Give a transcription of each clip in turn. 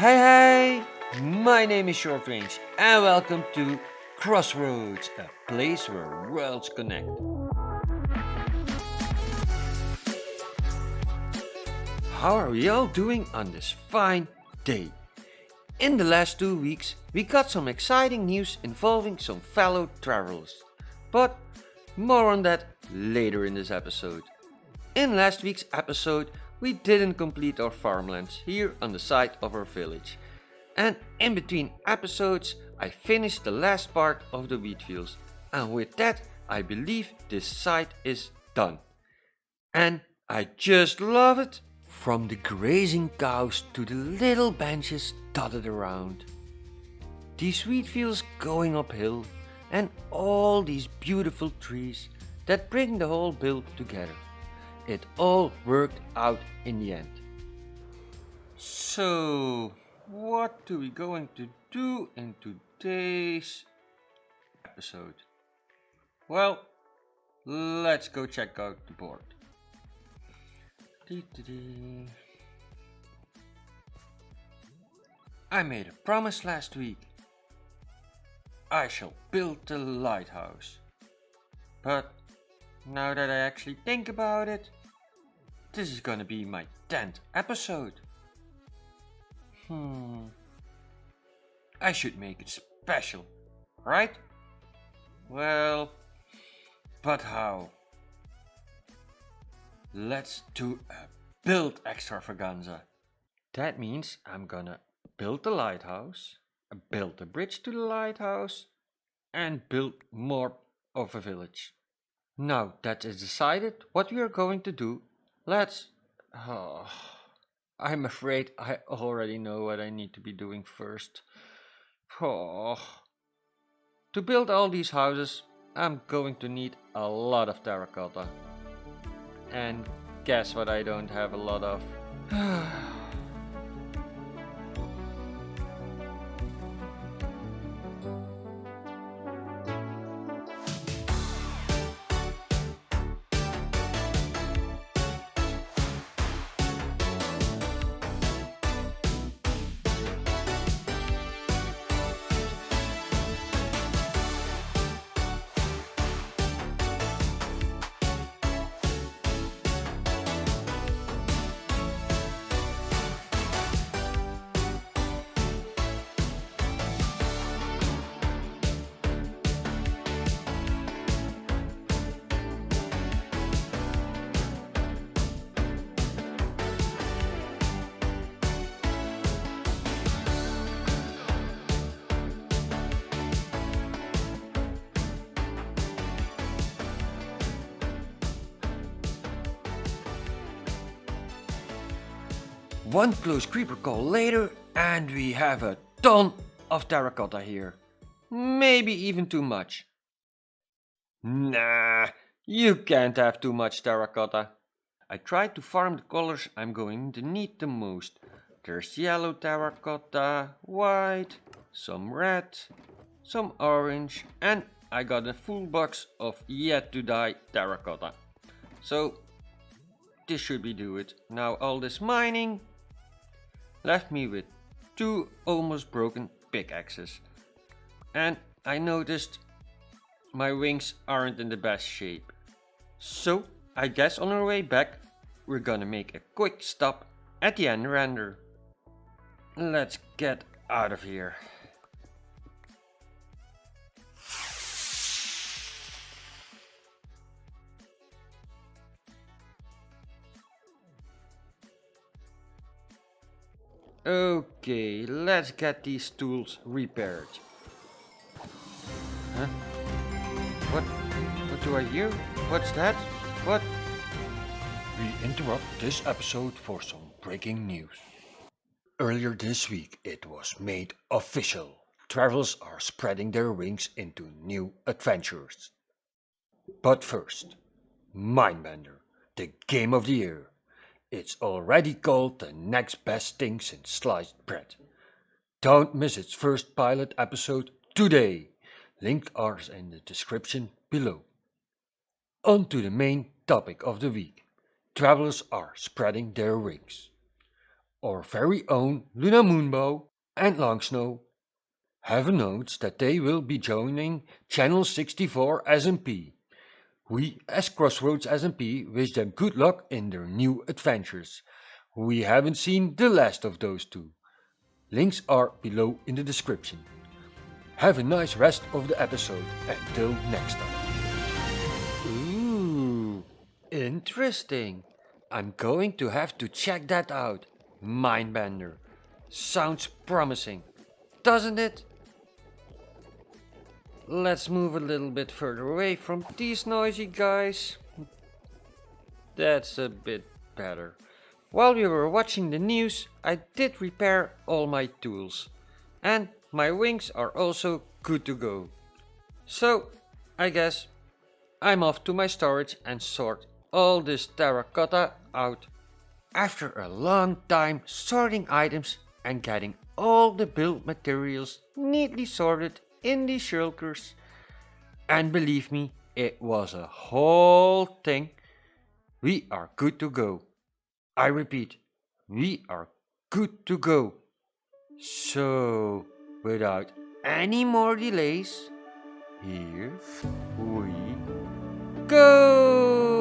Hey, my name is Shortrange and welcome to Crossroads, a place where worlds connect. How are we all doing on this fine day? In the last 2 weeks, we got some exciting news involving some fellow travelers, but more on that later in this episode. In last week's episode, we didn't complete our farmlands here on the side of our village. And in between episodes, I finished the last part of the wheat fields. And with that, I believe this site is done. And I just love it! From the grazing cows to the little benches dotted around. These wheat fields going uphill and all these beautiful trees that bring the whole build together. It all worked out in the end. So, what are we going to do in today's episode? Well, let's go check out the board. I made a promise last week. I shall build the lighthouse. But now that I actually think about it, this is gonna be my 10th episode. I should make it special, right? Well, but how? Let's do a build extravaganza. That means I'm gonna build the lighthouse, build a bridge to the lighthouse, and build more of a village. Now that is decided what we are going to do, I'm afraid I already know what I need to be doing first. To build all these houses, I'm going to need a lot of terracotta. And guess what I don't have a lot of? One close creeper call later and we have a ton of terracotta here. Maybe even too much. Nah, you can't have too much terracotta. I tried to farm the colors I'm going to need the most. There's yellow terracotta, white, some red, some orange, and I got a full box of yet to dye terracotta. So this should be do it. Now all this mining left me with 2 almost broken pickaxes. And I noticed my wings aren't in the best shape. So I guess on our way back we're gonna make a quick stop at the end render. Let's get out of here. Okay, let's get these tools repaired. Huh? What do I hear? What's that? What? We interrupt this episode for some breaking news. Earlier this week it was made official. Travelers are spreading their wings into new adventures. But first, Mindbender, the game of the year. It's already called the next best thing since sliced bread. Don't miss its first pilot episode today. Links are in the description below. On to the main topic of the week. Travelers are spreading their wings. our very own LunaMoonBow and Longsnow have announced that they will be joining Channel 64 SMP. We, as Crossroads SMP, wish them good luck in their new adventures. We haven't seen the last of those two. Links are below in the description. Have a nice rest of the episode. Until next time. Ooh, interesting. I'm going to have to check that out. Mindbender. Sounds promising, doesn't it? Let's move a little bit further away from these noisy guys. That's a bit better. While we were watching the news, I did repair all my tools. And my wings are also good to go. So, I guess I'm off to my storage and sort all this terracotta out. After a long time sorting items and getting all the build materials neatly sorted in these shulkers, and believe me, it was a whole thing, we are good to go. I repeat, we are good to go. So, without any more delays, here we go!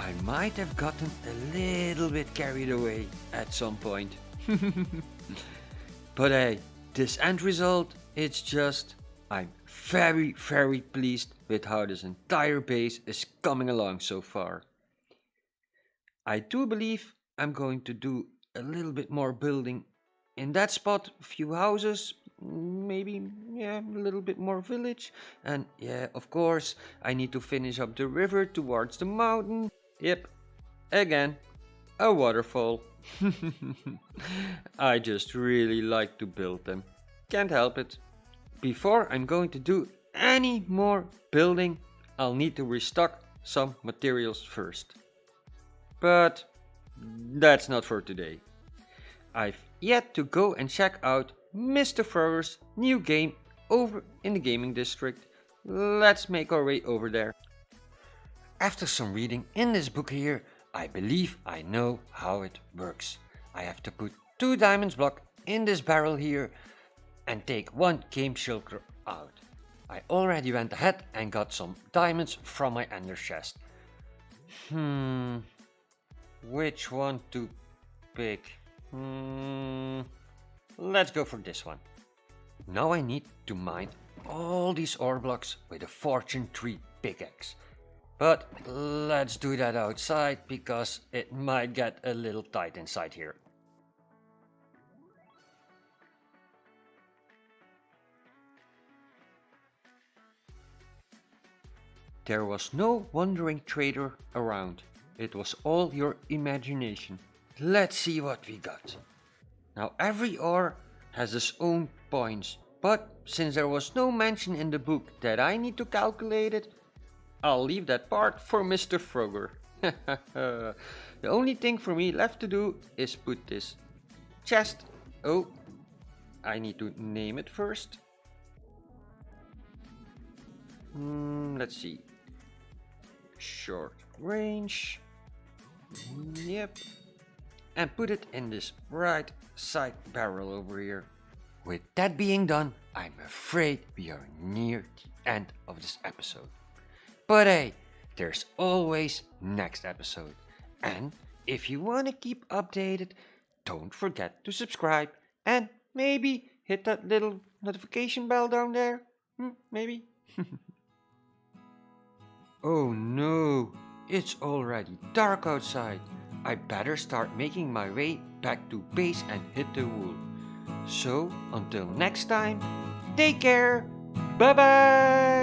I might have gotten a little bit carried away at some point. But hey, this end result, it's just, I'm very pleased with how this entire base is coming along so far. I do believe I'm going to do a little bit more building in that spot, a few houses, maybe, yeah, a little bit more village. And yeah, of course, I need to finish up the river towards the mountain. Yep, again, a waterfall. I just really like to build them. Can't help it. Before I'm going to do any more building, I'll need to restock some materials first. But that's not for today. I've yet to go and check out Mr. Frogger's new game over in the gaming district. Let's make our way over there. After some reading in this book here, I believe I know how it works. I have to put 2 diamonds block in this barrel here and take 1 game shulker out. I already went ahead and got some diamonds from my ender chest. Which one to pick? Let's go for this one. Now I need to mine all these ore blocks with a Fortune 3 pickaxe. But let's do that outside because it might get a little tight inside here. There was no wandering trader around. It was all your imagination. Let's see what we got. Now every ore has its own points, but since there was no mention in the book that I need to calculate it, I'll leave that part for Mr. Frogger. The only thing for me left to do is put this chest. Oh, I need to name it first. Let's see. Short range. Yep. And put it in this right side barrel over here. With that being done, I'm afraid we are near the end of this episode. But hey, there's always next episode. And if you want to keep updated, don't forget to subscribe and maybe hit that little notification bell down there. Maybe. Oh no, it's already dark outside. I better start making my way back to base and hit the wool. So, until next time, take care. Bye bye.